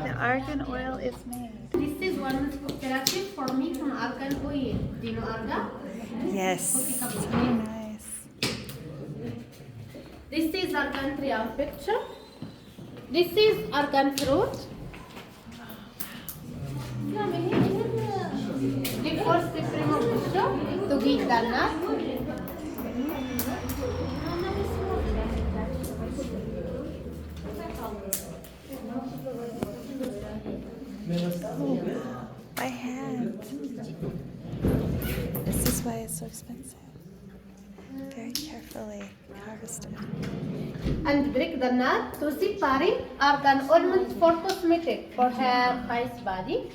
the argan oil is made. This is one operative for me from Argan Oil. Do you know Argan? Yes. So nice. This is Argan tree of picture. This is Argan fruit. The first primo to get the nut. By hand. This is why it's so expensive. Very carefully harvested. And break the nut to separate Argan almonds for cosmetic, for hair, face, body.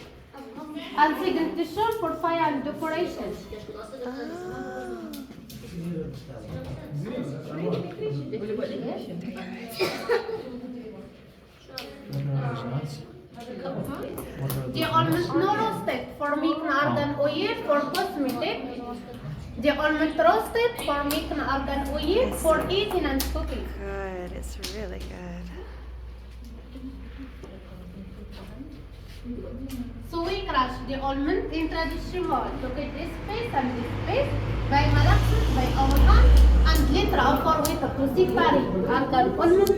And segmentation for fire and decoration. The almond no roasted for making argan oil for cosmetic. The almond roasted for making argan oil for eating and cooking. Good. It's really good. So we crush the almond in traditional mold to get this space and this space by molasses by our hand and later our way to separate argan almond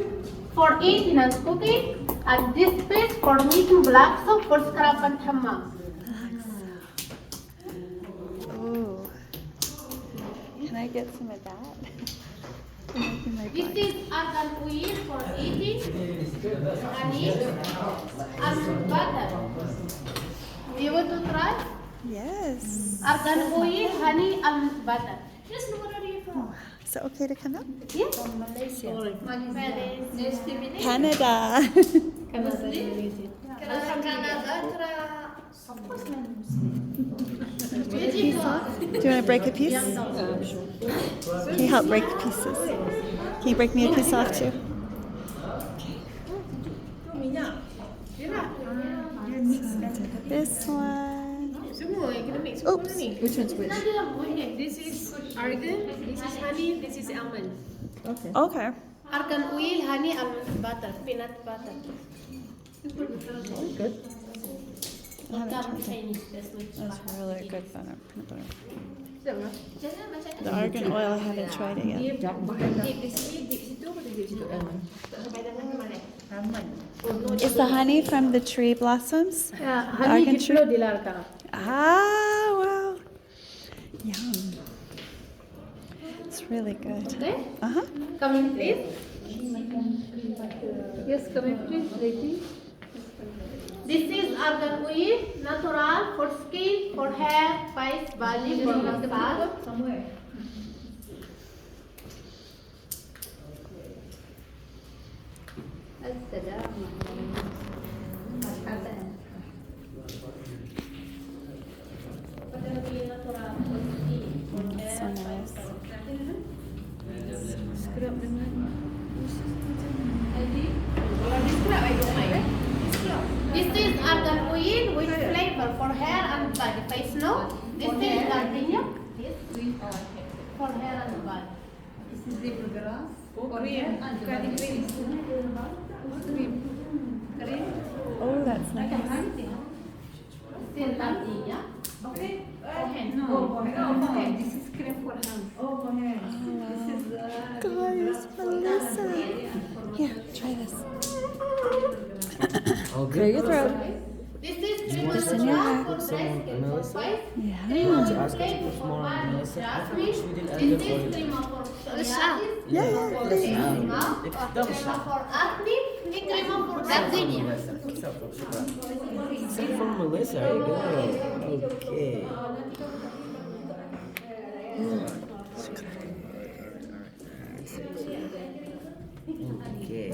for eating and cooking and this space for making black soap for scrub and hammam. Oh. Can I get some of that? This is argan oil for eating, honey, and butter. You want to try? Yes. Argan oil, honey, and butter. Yes, where are you from? Is it okay to come up? Yes. From Malaysia. Malaysia. Canada. Do you want to break a piece? Can you help break pieces? Can you break me a piece off too? This one. Oops. Which one's which? This is argan, this is honey, this is almond. Okay. Okay. Argan oil, honey, almond butter, peanut butter. Good. I haven't tried that. That's really good butter. Peanut butter. The argan oil, I haven't tried it yet. Is the honey from the tree blossoms? Honey Argan diplo dilarka. Ah, wow. Yum. It's really good. Okay? Uh-huh. Come in, please. Yes, come in please, lady. This is argan oil, natural for skin, for hair, face, body, for massage. Somewhere. So nice. Scrub dengan This is argan oil with flavor for hair and body. Face no. This is gardenia. Yes. For hair and body. This is lemongrass. Korean. Curry cream. Cream. Oh, that's nice. Still gardenia. Okay. No, this is cream for hands. Oh, for hands. This is Guys, Melissa. Here, try this. Clear your throat. This is This in your hair. for dry skin, for face. Yeah. Cream for body. Jasmine. This is cream for psoriasis. Yeah, Cream for acne. Cream for gardenia. See from Melissa, there you go. Okay. Okay.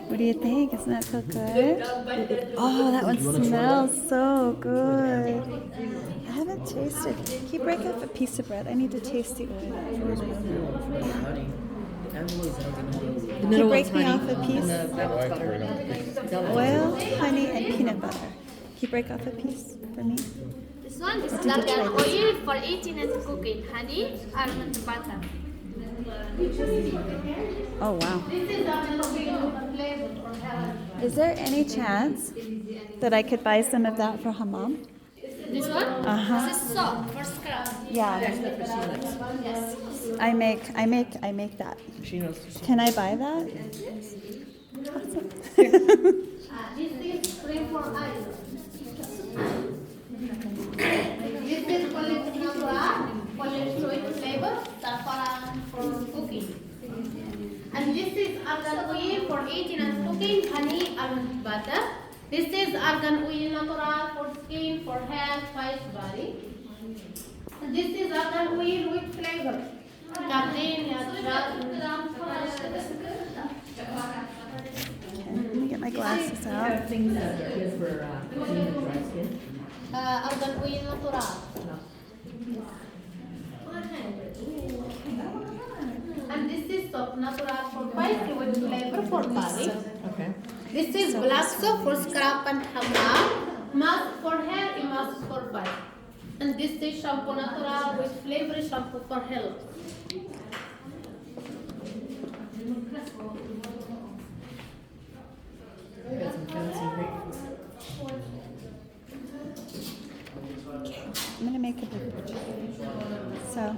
What do you think? Isn't that so good? Oh, that one smells so good. I haven't tasted. Can you break off a piece of bread? I need to taste the oil. Can you break me off a piece? Oil, honey, and peanut butter. Can you break off a piece for me? This one is Did you try argan this? oil for eating and cooking. Honey, almond butter. Oh, wow. This is argan oil with flavor for hair. Is there any chance that I could buy some of that for hammam? This one? Uh-huh. This is soap for scrub. Yeah. I make that. She knows. Can I buy that? Awesome. This is cream for eyes. This is olive natural, olive sweet flavor, saffron for cooking. And this is argan oil for eating and cooking, honey almond butter. This is argan oil natural for skin, for hair, face, body. And this is argan oil with flavor. Gardenia, Okay, let me get my glasses out. Things that are good for clean and dry skin. argan oil natural. And this is soap natural for face with flavor for body. Okay. This is black soap for scrub and hammam, mask for hair and mask for face. And this is shampoo natural with flavor shampoo for health. Got some fancy grapefruit. I'm gonna make a big purchase. So